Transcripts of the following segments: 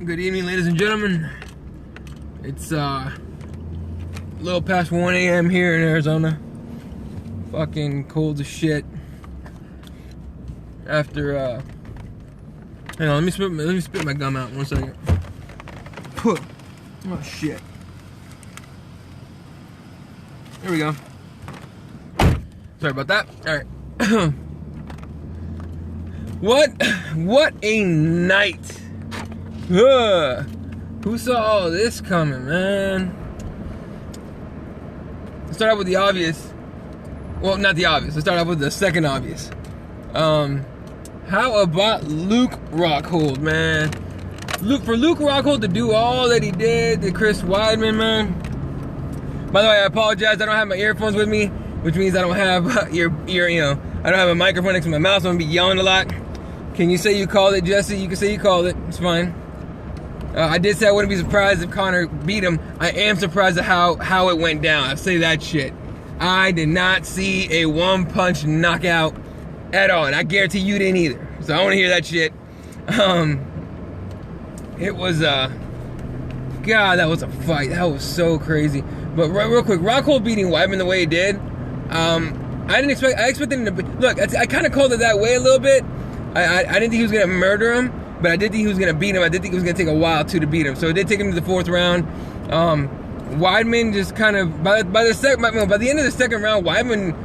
Good evening, ladies and gentlemen. It's a little past 1 a.m. here in Arizona. Fucking cold as shit. After hang on, let me spit my gum out 1 second. Oh shit. There we go. Sorry about that. Alright. What a night. Ugh. Who saw all this coming, man? Let's start out with the obvious. Well, not the obvious. Let's start out with the second obvious. How about Luke Rockhold, man? For Luke Rockhold to do all that he did to Chris Weidman, man. By the way, I apologize. I don't have my earphones with me, which means I don't have I don't have a microphone next to my mouth, so I'm gonna be yelling a lot. Can you say you called it, Jesse? You can say you called it. It's fine. I did say I wouldn't be surprised if Conor beat him. I am surprised at how it went down. I say that shit. I did not see a one-punch knockout at all, and I guarantee you didn't either. So I don't want to hear that shit. It was God, that was a fight. That was so crazy. But real quick, Rockhold beating Weidman the way he did. I expected him to. Look, I kind of called it that way a little bit. I didn't think he was gonna murder him. But I did think he was going to beat him. I did think it was going to take a while, too, to beat him. So it did take him to the fourth round. Weidman just kind of, by the end of the second round, Weidman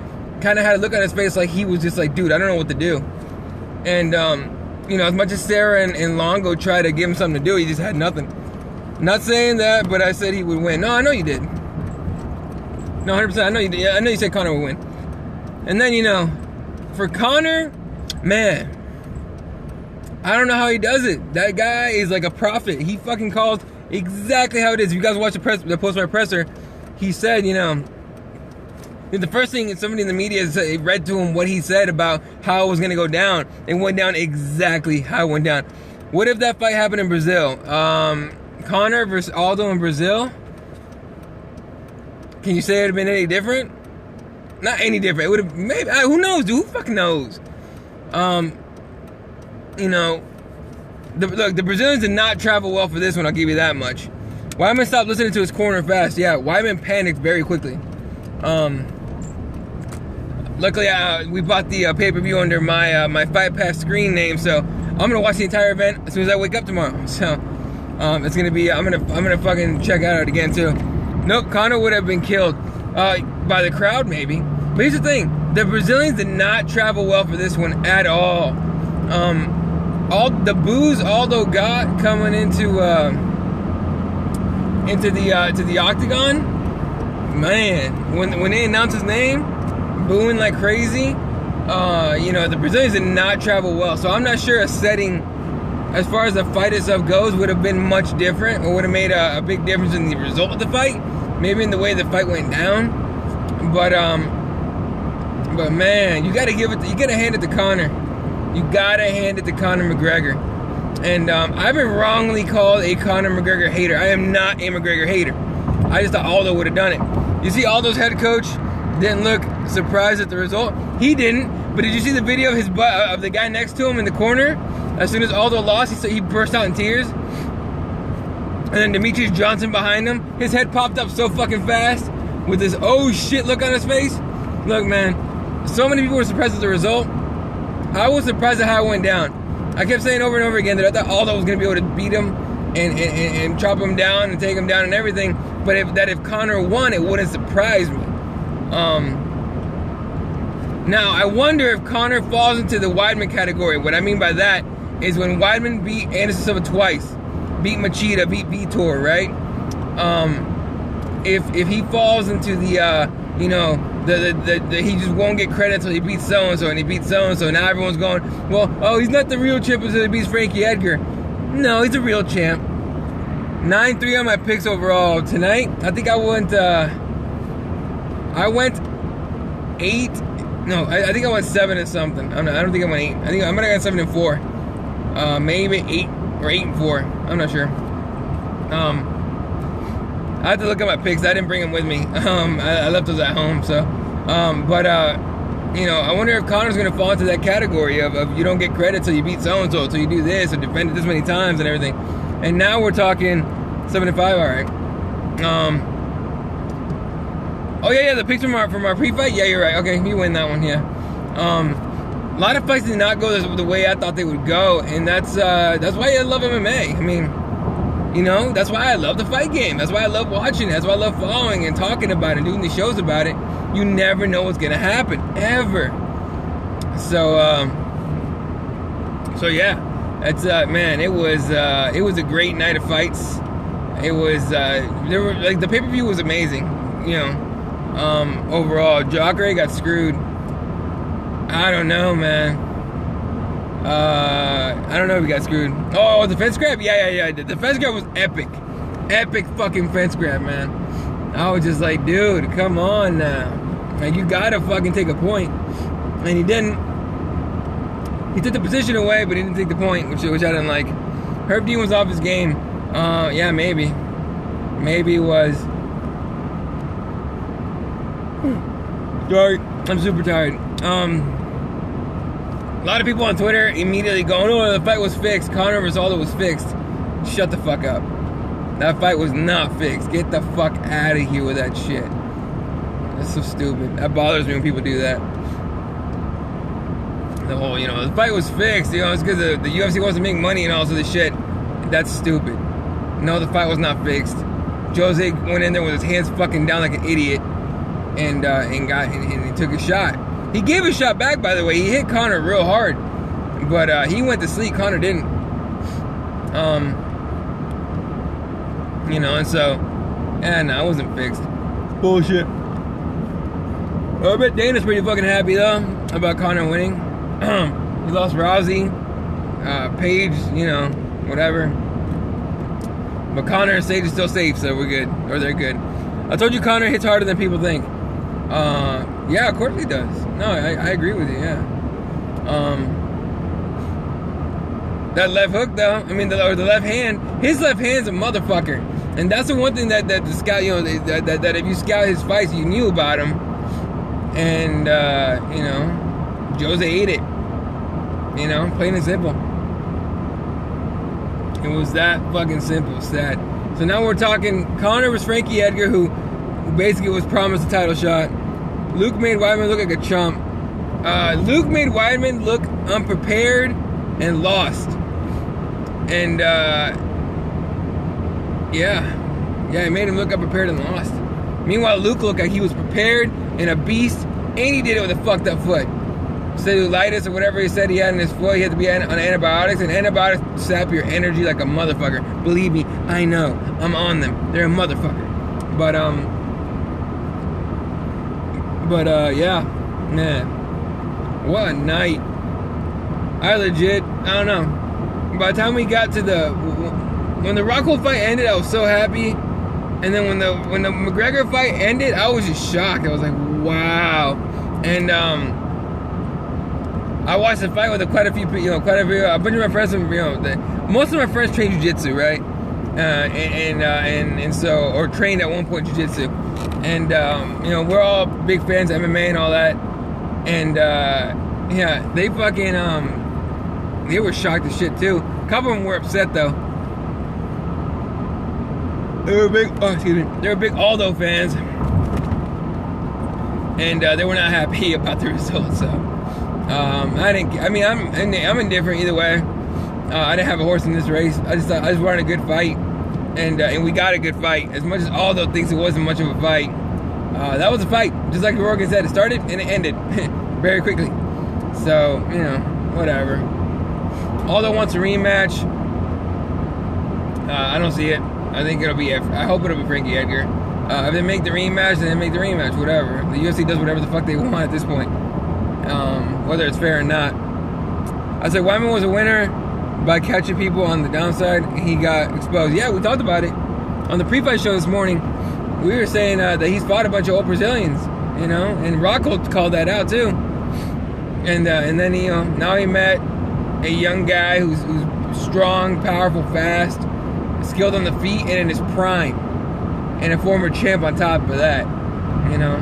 kind of had a look on his face like he was just like, dude, I don't know what to do. And, as much as Sarah and Longo tried to give him something to do, he just had nothing. Not saying that, but I said he would win. No, I know you did. No, 100%. I know you did. I know you said Conor would win. And then, for Conor, man, I don't know how he does it. That guy is like a prophet. He fucking calls exactly how it is. If you guys watch the post-fight presser, he said, the first thing somebody in the media read to him what he said about how it was going to go down. It went down exactly how it went down. What if that fight happened in Brazil? Conor versus Aldo in Brazil? Can you say it would have been any different? Not any different. It would have, maybe, who knows, dude? Who fucking knows? The Brazilians did not travel well for this one, I'll give you that much. Weidman stopped listening to his corner fast. Yeah, Weidman panicked very quickly. Luckily, we bought the pay-per-view under my Fight Pass screen name, so I'm gonna watch the entire event as soon as I wake up tomorrow. So, it's gonna be, I'm gonna fucking check out it again too. Nope, Conor would have been killed by the crowd maybe. But here's the thing: the Brazilians did not travel well for this one at all. All the boos Aldo got coming into the octagon, man, when they announced his name, booing like crazy, the Brazilians did not travel well. So I'm not sure a setting as far as the fight itself goes would have been much different, or would have made a big difference in the result of the fight, maybe in the way the fight went down. But man, you gotta hand it to Conor. You gotta hand it to Conor McGregor. And I've been wrongly called a Conor McGregor hater. I am not a McGregor hater. I just thought Aldo would have done it. You see, Aldo's head coach didn't look surprised at the result. He didn't. But did you see the video of the guy next to him in the corner? As soon as Aldo lost, he burst out in tears. And then Demetrius Johnson behind him, his head popped up so fucking fast with this oh shit look on his face. Look, man, so many people were surprised at the result. I was surprised at how it went down. I kept saying over and over again that I thought Aldo was going to be able to beat him and chop him down and take him down and everything. But if Conor won, it wouldn't surprise me. Now, I wonder if Conor falls into the Weidman category. What I mean by that is when Weidman beat Anderson Silva twice, beat Machida, beat Vitor, right? If he falls into the, he just won't get credit until he beats so-and-so, and he beats so-and-so. Now everyone's going, well, oh, he's not the real champ until he beats Frankie Edgar. No, he's a real champ. 9-3 on my picks overall. Tonight, I think I went 8. No, I think I went 7 and something. I don't think I went 8. I think I might have got 7 and 4. Maybe 8 or 8 and 4. I'm not sure. I have to look at my picks. I didn't bring them with me. I left those at home. So, I wonder if Conor's going to fall into that category of you don't get credit till you beat so-and-so, till you do this or defend it this many times and everything. And now we're talking 7-5. All right. Oh yeah, the picture from our pre-fight. Yeah, you're right. Okay, you win that one. Yeah. A lot of fights did not go the way I thought they would go, and that's why I love MMA. I mean, you know, that's why I love the fight game. That's why I love watching it. That's why I love following and talking about it and doing these shows about it. You never know what's gonna happen, ever. So yeah, that's man. It was a great night of fights. It was there were like the pay-per-view was amazing. You know, overall, Jacare got screwed. I don't know, man. I don't know if he got screwed. Oh, the fence grab? Yeah. The fence grab was epic. Epic fucking fence grab, man. I was just like, dude, come on now. Like, you gotta fucking take a point. And he didn't. He took the position away, but he didn't take the point, which I didn't like. Herb Dean was off his game. Yeah, maybe. Maybe he was. Sorry, I'm super tired. A lot of people on Twitter immediately going, oh, the fight was fixed. Conor vs. Aldo was fixed. Shut the fuck up. That fight was not fixed. Get the fuck out of here with that shit. That's so stupid. That bothers me when people do that. The whole, you know, the fight was fixed. You know, it's because the UFC wants to make money and all this other shit. That's stupid. No, the fight was not fixed. Jose went in there with his hands fucking down like an idiot and he took a shot. He gave a shot back, by the way. He hit Conor real hard, but he went to sleep. Conor didn't. You know, and so, no, it wasn't fixed. Bullshit. I bet Dana's pretty fucking happy though about Conor winning. He lost Rousey, Paige, you know, whatever. But Conor and Sage is still safe, so we're good, or they're good. I told you Conor hits harder than people think. Yeah, of course he does. No, I agree with you, yeah. That left hook, though, I mean, the left hand, his left hand's a motherfucker. And that's the one thing that the scout, you know, that if you scout his fights, you knew about him. And, you know, Jose ate it. You know, plain and simple. It was that fucking simple, sad. So now we're talking Conor vs. Frankie Edgar, who basically was promised a title shot. Luke made Weidman look like a chump. Luke made Weidman look unprepared and lost. And, yeah, he made him look unprepared and lost. Meanwhile, Luke looked like he was prepared and a beast, and he did it with a fucked up foot. Cellulitis or whatever he said he had in his foot, he had to be on antibiotics, and antibiotics sap your energy like a motherfucker. Believe me, I know. I'm on them. They're a motherfucker. But yeah, man, what a night. I don't know. By the time we got to when the Rockhold fight ended, I was so happy. And then when the McGregor fight ended, I was just shocked. I was like, wow. And I watched the fight with a bunch of my friends. Most of my friends train jiu-jitsu, right? And so, or trained at one point jiu-jitsu. And you know, we're all big fans of MMA and all that. And yeah, they fucking they were shocked as shit too. A couple of them were upset though. They were big Aldo fans, and they were not happy about the results. So I'm indifferent either way. I didn't have a horse in this race. I just wanted a good fight, and we got a good fight. As much as Aldo thinks it wasn't much of a fight, that was a fight. Just like Rogan said, it started and it ended very quickly. So, you know, whatever. Aldo wants a rematch. I don't see it. I think I hope it'll be Frankie Edgar. If they make the rematch, then they make the rematch, whatever. The UFC does whatever the fuck they want at this point. Whether it's fair or not. I said Weidman was a winner by catching people on the downside, and he got exposed. Yeah, we talked about it. On the pre-fight show this morning, we were saying that he's fought a bunch of old Brazilians, you know, and Rockhold called that out too. And then he, now he met a young guy who's strong, powerful, fast, skilled on the feet, and in his prime, and a former champ on top of that, you know.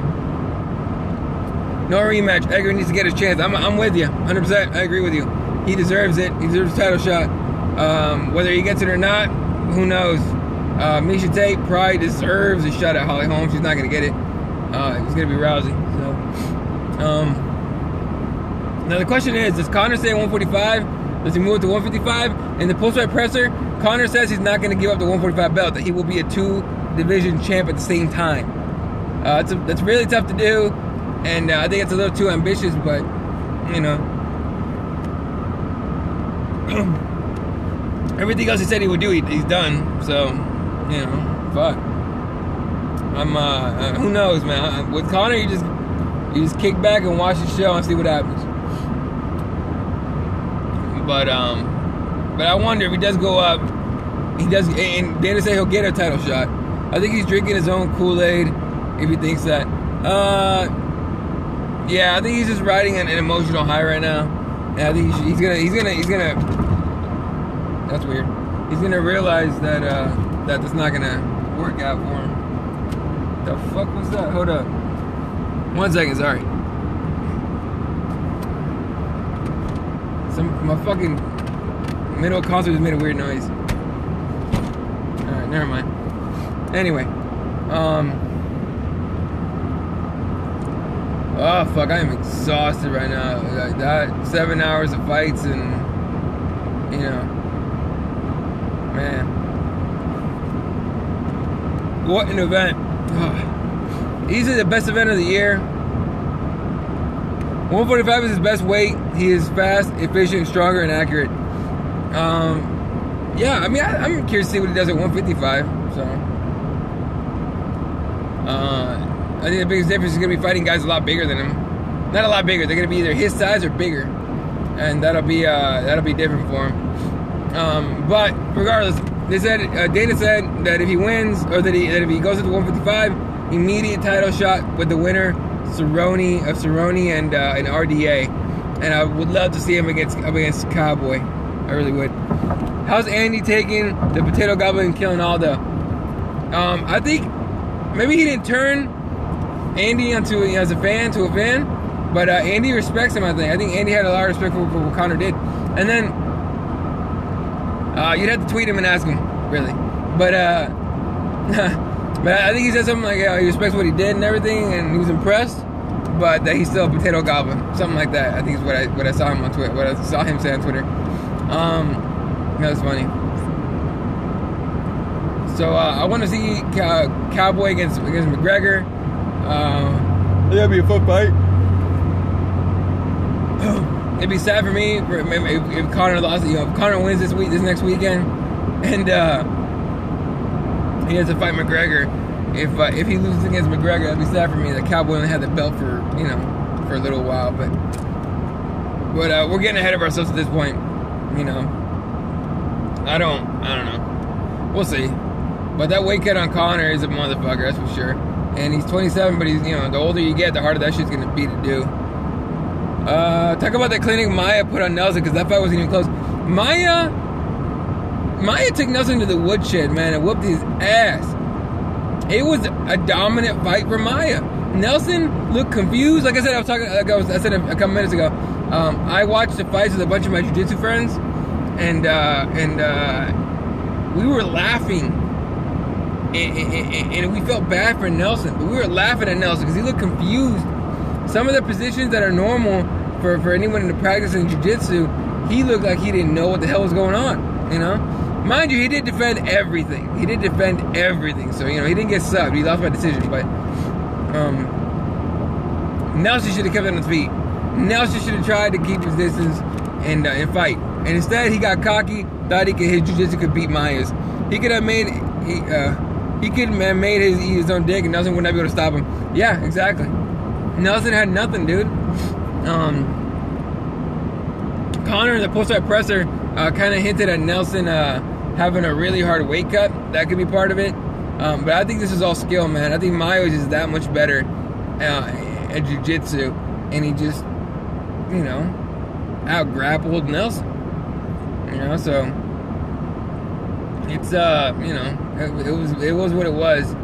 No rematch. Edgar needs to get his chance. I'm with you, 100%. I agree with you. He deserves it. He deserves a title shot. Whether he gets it or not, who knows? Miesha Tate probably deserves a shot at Holly Holm. She's not gonna get it. It's gonna be Rousey. So, now the question is, does Conor stay at 145? Does he move to 155? In the post-fight presser, Conor says he's not gonna give up the 145 belt. That he will be a 2-division champ at the same time. That's really tough to do, and I think it's a little too ambitious. But you know, everything else he said he would do, he's done. So, you know, fuck. Who knows, man? With Conor, you just kick back and watch the show and see what happens. But I wonder if he does go up, he does, and Dana said he'll get a title shot. I think he's drinking his own Kool-Aid if he thinks that. Yeah, I think he's just riding an emotional high right now. And I think he's gonna. That's weird. He's gonna realize that that's not gonna work out for him. The fuck was that? Hold up. 1 second, sorry. My fucking middle concert just made a weird noise. Alright, never mind. Anyway. Oh fuck, I am exhausted right now. Like that 7 hours of fights and you know, man. What an event. Easily the best event of the year. 145 is his best weight. He is fast, efficient, stronger, and accurate. Yeah, I mean, I'm curious to see what he does at 155. So, I think the biggest difference is going to be fighting guys a lot bigger than him. Not a lot bigger. They're going to be either his size or bigger, and that'll be different for him. But regardless, they said Dana said that if he wins, or that if he goes to the 155, immediate title shot with the winner, Cerrone and RDA. And I would love to see him against Cowboy. I really would. How's Andy taking the potato gobbler and killing Aldo? I think maybe he didn't turn Andy into as a fan, but Andy respects him. I think Andy had a lot of respect for what Conor did. And then you'd have to tweet him and ask him, really. But but I think he said something like he respects what he did and everything, and he was impressed, but that he's still a potato goblin, something like that. I think is what I saw him on Twitter. What I saw him say on Twitter. That was funny. So I want to see Cowboy against McGregor. That'd be a fun fight. It'd be sad for me if Conor lost. If Conor wins this next weekend, and he has to fight McGregor. If he loses against McGregor, that'd be sad for me. The Cowboy only had the belt for a little while, but we're getting ahead of ourselves at this point. I don't know. We'll see. But that weight cut on Conor is a motherfucker, that's for sure. And he's 27, but he's the older you get, the harder that shit's gonna be to do. Talk about that clinic Maya put on Nelson, because that fight wasn't even close. Maya took Nelson to the woodshed, man, and whooped his ass. It was a dominant fight for Maya. Nelson looked confused. Like I said, I said a couple minutes ago. I watched the fights with a bunch of my jiu-jitsu friends, and we were laughing, and we felt bad for Nelson, but we were laughing at Nelson because he looked confused. Some of the positions that are normal for anyone in the practice in jiu-jitsu, he looked like he didn't know what the hell was going on. Mind you, he did defend everything. So he didn't get subbed. He lost by decision, but Nelson should have kept on his feet. Nelson should have tried to keep his distance and fight. And instead, he got cocky, thought his jiu-jitsu could beat Maya's. He could have made his own dick, and Nelson would not be able to stop him. Yeah, exactly. Nelson had nothing, dude. Conor in the post-fight presser kind of hinted at Nelson having a really hard weight cut. That could be part of it. But I think this is all skill, man. I think Mayo is just that much better at jiu-jitsu, and he just, out-grappled Nelson. So it's it was what it was.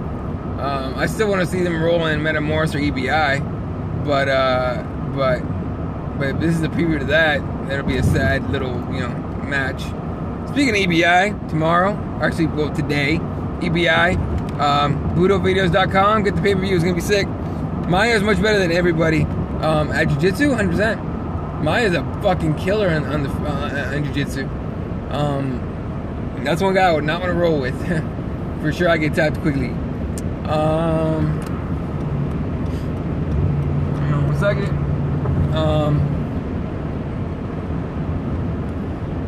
I still want to see them roll in Metamoris or EBI, but if this is a preview to that, that'll be a sad little match. Speaking of EBI, tomorrow, actually, well, today, EBI, BudoVideos.com, get the pay-per-view, it's gonna be sick. Maya is much better than everybody. At Jiu-Jitsu, 100%. Maya's a fucking killer on Jiu-Jitsu. That's one guy I would not want to roll with. For sure, I get tapped quickly. One second.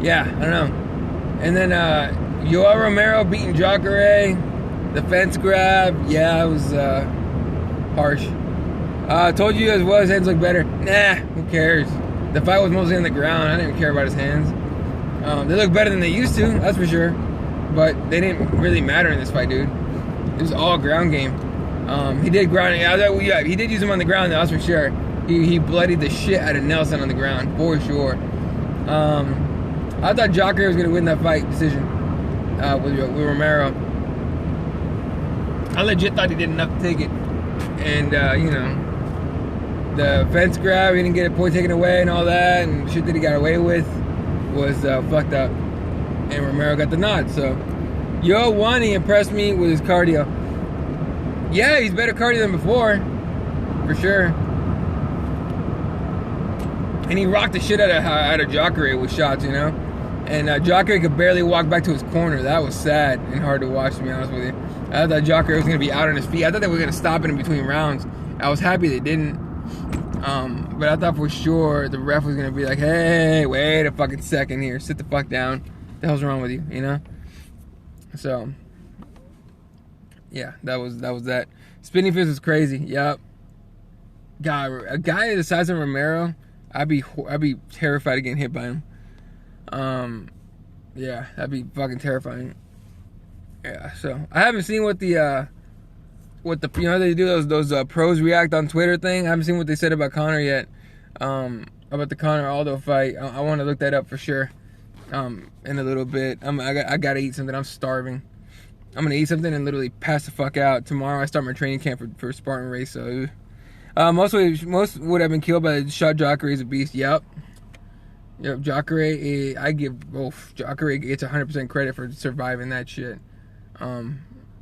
Yeah, I don't know. And then Yoel Romero beating Jacare, the fence grab. Yeah, it was harsh. Told you as well, his hands look better. Nah, who cares? The fight was mostly on the ground. I didn't even care about his hands. They look better than they used to, that's for sure. But they didn't really matter in this fight, dude. It was all ground game. He did ground. Yeah, he did use him on the ground, that's for sure. He bloodied the shit out of Nelson on the ground, for sure. I thought Jacare was gonna win that fight decision with Romero. I legit thought he did enough to take it, and you know, the fence grab, he didn't get a point taken away and all that, and shit that he got away with was fucked up. And Romero got the nod. So Yoel won. He impressed me with his cardio. Yeah, he's better cardio than before, for sure. And he rocked the shit out of Jacare with shots, you know. And Jacare could barely walk back to his corner. That was sad and hard to watch, to be honest with you. I thought Jacare was gonna be out on his feet. I thought they were gonna stop it in between rounds. I was happy they didn't. But I thought for sure the ref was gonna be like, "Hey, wait a fucking second here. Sit the fuck down. What the hell's wrong with you?" You know. So, yeah, that was that. Spinning fist was crazy. Yep. God, a guy the size of Romero, I'd be terrified of getting hit by him. Yeah, that'd be fucking terrifying. Yeah. So I haven't seen what the you know, they do those pros react on Twitter thing. I haven't seen what they said about Conor yet. About the Conor Aldo fight. I want to look that up for sure. In a little bit. I gotta eat something. I'm starving. I'm gonna eat something and literally pass the fuck out. Tomorrow I start my training camp for Spartan race. So most would have been killed by the shot. Jacare is a beast. Yep. Jacare. I give both. Jacare gets 100% credit for surviving that shit.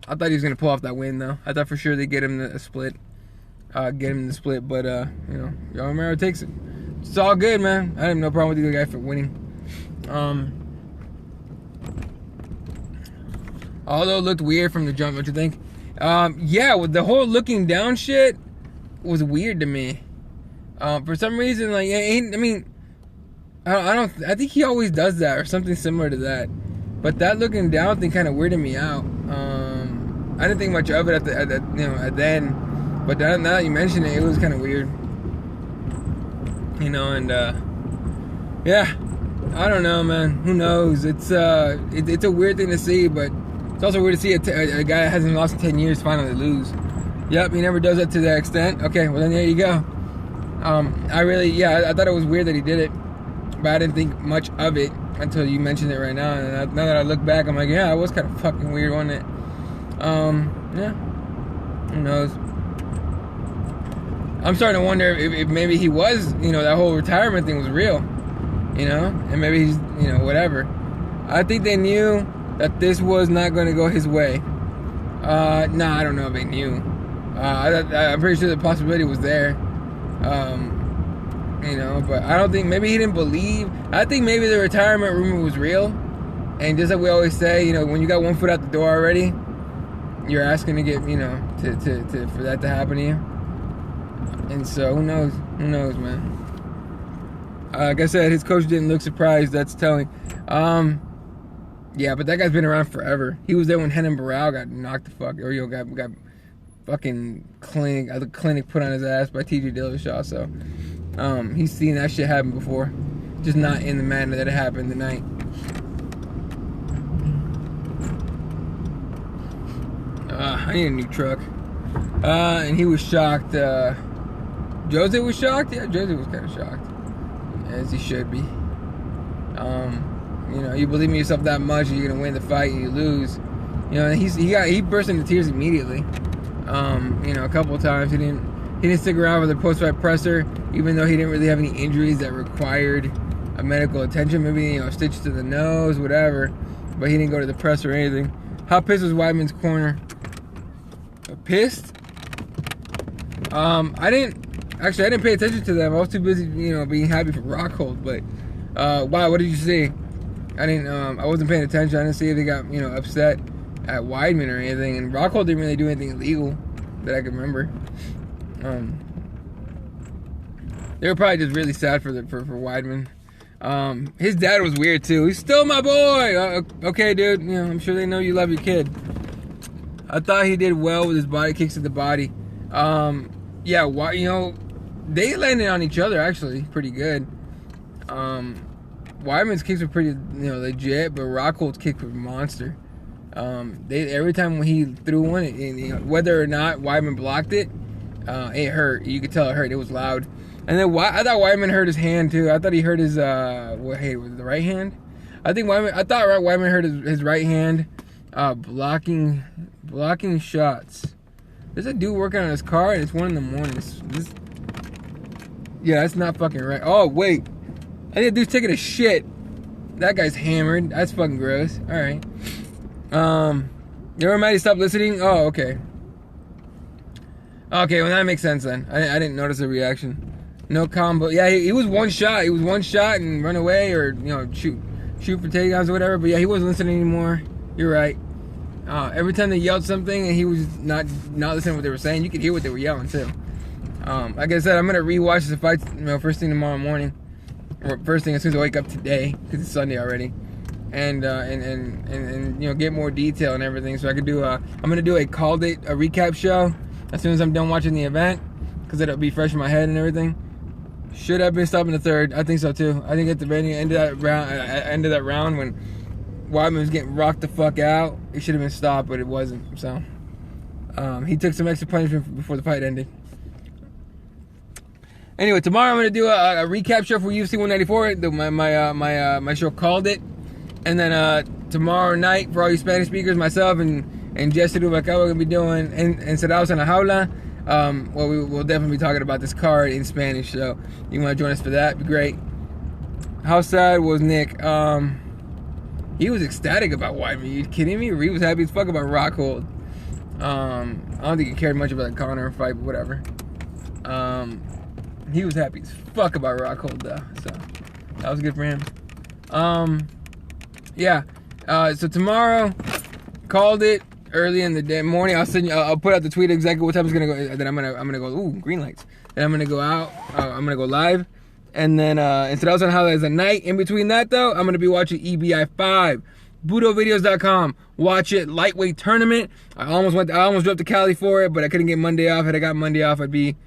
I thought he was gonna pull off that win though. I thought for sure they'd get him the split. But you know, Yoel Romero takes it. It's all good, man. I have no problem with either guy for winning. Although it looked weird from the jump, don't you think? Yeah, with the whole looking down shit was weird to me. For some reason, like, I think he always does that or something similar to that. But that looking down thing kind of weirded me out. I didn't think much of it at then, but now that you mention it, it was kind of weird. You know, and yeah, I don't know, man. Who knows? It's a weird thing to see, but it's also weird to see a guy that hasn't lost in 10 years finally lose. Yep, he never does that to that extent. Okay, well then there you go. I thought it was weird that he did it, but I didn't think much of it until you mentioned it right now. And now that I look back, I'm like, yeah, it was kind of fucking weird, wasn't it? Yeah, who knows? I'm starting to wonder if maybe he was, you know, that whole retirement thing was real, you know, and maybe he's, you know, whatever. I think they knew that this was not going to go his way. I don't know if they knew. I'm pretty sure the possibility was there. You know, but I don't think, maybe he didn't believe. I think maybe the retirement rumor was real. And just like we always say, you know, when you got one foot out the door already, you're asking to get, you know, for that to happen to you. And so, who knows? Who knows, man? Like I said, his coach didn't look surprised. That's telling. Yeah, but that guy's been around forever. He was there when Renan Barão got knocked the fuck, or got fucking clinic put on his ass by TJ Dillashaw. So, he's seen that shit happen before, just not in the manner that it happened tonight. I need a new truck. And he was shocked. Jose was shocked? Yeah, Jose was kind of shocked. As he should be. You know, you believe in yourself that much, you're going to win the fight, and you lose. You know, and he burst into tears immediately. You know, a couple of times. He didn't stick around for the post-fight presser, even though he didn't really have any injuries that required medical attention, maybe a stitch to the nose, whatever. But he didn't go to the press or anything. How pissed was Weidman's corner? Pissed? I didn't pay attention to them. I was too busy, being happy for Rockhold. But wow, what did you see? I wasn't paying attention. I didn't see if they got upset at Weidman or anything. And Rockhold didn't really do anything illegal that I can remember. They were probably just really sad for Weidman. His dad was weird too. He's still my boy. Okay, dude. I'm sure they know you love your kid. I thought he did well with his body kicks to the body. Yeah, they landed on each other actually pretty good. Weidman's kicks were pretty, legit, but Rockhold's kicks were monster. Every time when he threw one, whether or not Weidman blocked it, it hurt. You could tell it hurt. It was loud. And then I thought Weidman hurt his hand too. I thought he hurt his was it the right hand? I thought Weidman hurt his right hand, blocking shots. There's a dude working on his car, and it's 1 a.m. Yeah, that's not fucking right. Oh wait, I think the dude's taking a shit. That guy's hammered. That's fucking gross. All right. Everybody stop listening. Oh, okay. Okay, well that makes sense then. I didn't notice a reaction. No combo. Yeah, he was one shot. He was one shot and run away or shoot for takedowns or whatever. But yeah, he wasn't listening anymore. You're right. Every time they yelled something and he was not listening to what they were saying, you could hear what they were yelling too. Like I said, I'm gonna rewatch the fight first thing tomorrow morning, or first thing as soon as I wake up today because it's Sunday already, and get more detail and everything. So I could do I'm gonna do a recap show as soon as I'm done watching the event because it'll be fresh in my head and everything. Should have been stopped in the third. I think so too. I think at the very end of that round when Weidman was getting rocked the fuck out, it should have been stopped, but it wasn't. So he took some extra punishment before the fight ended. Anyway, tomorrow I'm gonna do a recap show for UFC 194. My show Called It, and then tomorrow night for all you Spanish speakers, myself and Jesse Rubalcaba are gonna be doing Encerrados en la Jaula. Well, we will definitely be talking about this card in Spanish, so you want to join us for that? Be great. How sad was Nick? He was ecstatic about Weidman. Are you kidding me? He was happy as fuck about Rockhold. I don't think he cared much about the Conor fight, but whatever. He was happy as fuck about Rockhold though, so that was good for him. Yeah. So tomorrow, Called It. Early in the morning, I'll put out the tweet exactly what time it's gonna go. Then I'm gonna go. Ooh, green lights. Then I'm gonna go out. I'm gonna go live, and then instead I was on highlights at night. In between that though, I'm gonna be watching EBI 5. BudoVideos.com. Watch it. Lightweight tournament. I almost drove to Cali for it, but I couldn't get Monday off. Had I got Monday off, I'd be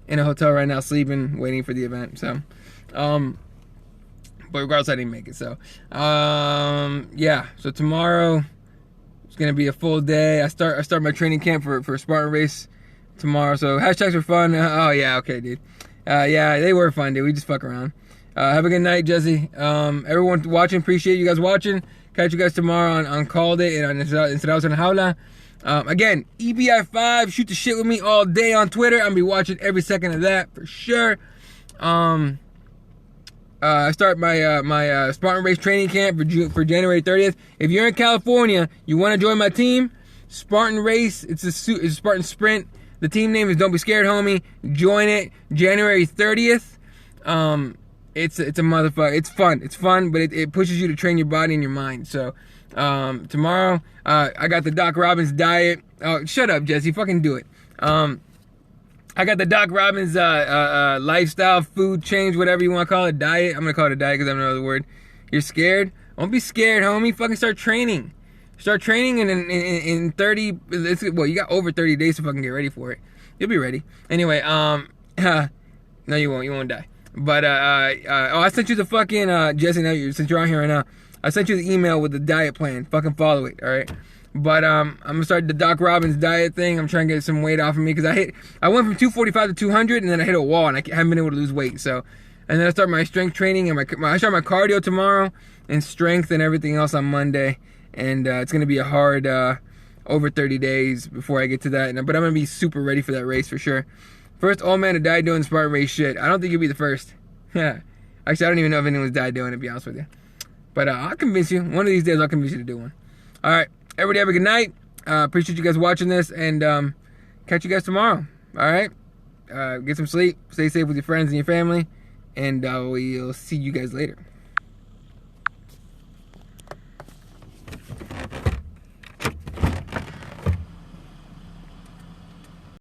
in a hotel right now, sleeping, waiting for the event. So, but regardless, I didn't make it. So, yeah. So tomorrow. Gonna be a full day. I start my training camp for Spartan Race tomorrow. So hashtags were fun. Oh yeah, okay, dude. Yeah, they were fun, dude. We just fuck around. Have a good night, Jesse. Everyone watching, appreciate you guys watching. Catch you guys tomorrow on Called It and on Encerrados en la Jaula. Again, EBI 5. Shoot the shit with me all day on Twitter. I'm gonna be watching every second of that for sure. I start my Spartan Race training camp for January 30th. If you're in California, you want to join my team, Spartan Race. It's a Spartan Sprint. The team name is Don't Be Scared, homie. Join it January 30th. It's a motherfucker. It's fun, but it pushes you to train your body and your mind. So tomorrow, I got the Doc Robbins diet. Oh, shut up, Jesse. Fucking do it. I got the Doc Robbins lifestyle, food change, whatever you want to call it, diet. I'm going to call it a diet because I don't know the word. You're scared? Don't be scared, homie. Fucking start training. Start training and in 30, well, you got over 30 days to fucking get ready for it. You'll be ready. Anyway, no, you won't. You won't die. But, I sent you the fucking, Jesse, since you're on here right now, I sent you the email with the diet plan. Fucking follow it, all right? But I'm gonna start the Doc Robbins diet thing. I'm trying to get some weight off of me because I went from 245 to 200 and then I hit a wall and I haven't been able to lose weight. So, and then I start my strength training and I start my cardio tomorrow and strength and everything else on Monday. And it's gonna be a hard over 30 days before I get to that. But I'm gonna be super ready for that race for sure. First old man to die doing Spartan Race shit. I don't think you'll be the first. Yeah, Actually, I don't even know if anyone's died doing it, to be honest with you. But I'll convince you. One of these days, I'll convince you to do one. All right. Everybody have a good night. Appreciate you guys watching this, and catch you guys tomorrow. All right? Get some sleep. Stay safe with your friends and your family, and we'll see you guys later.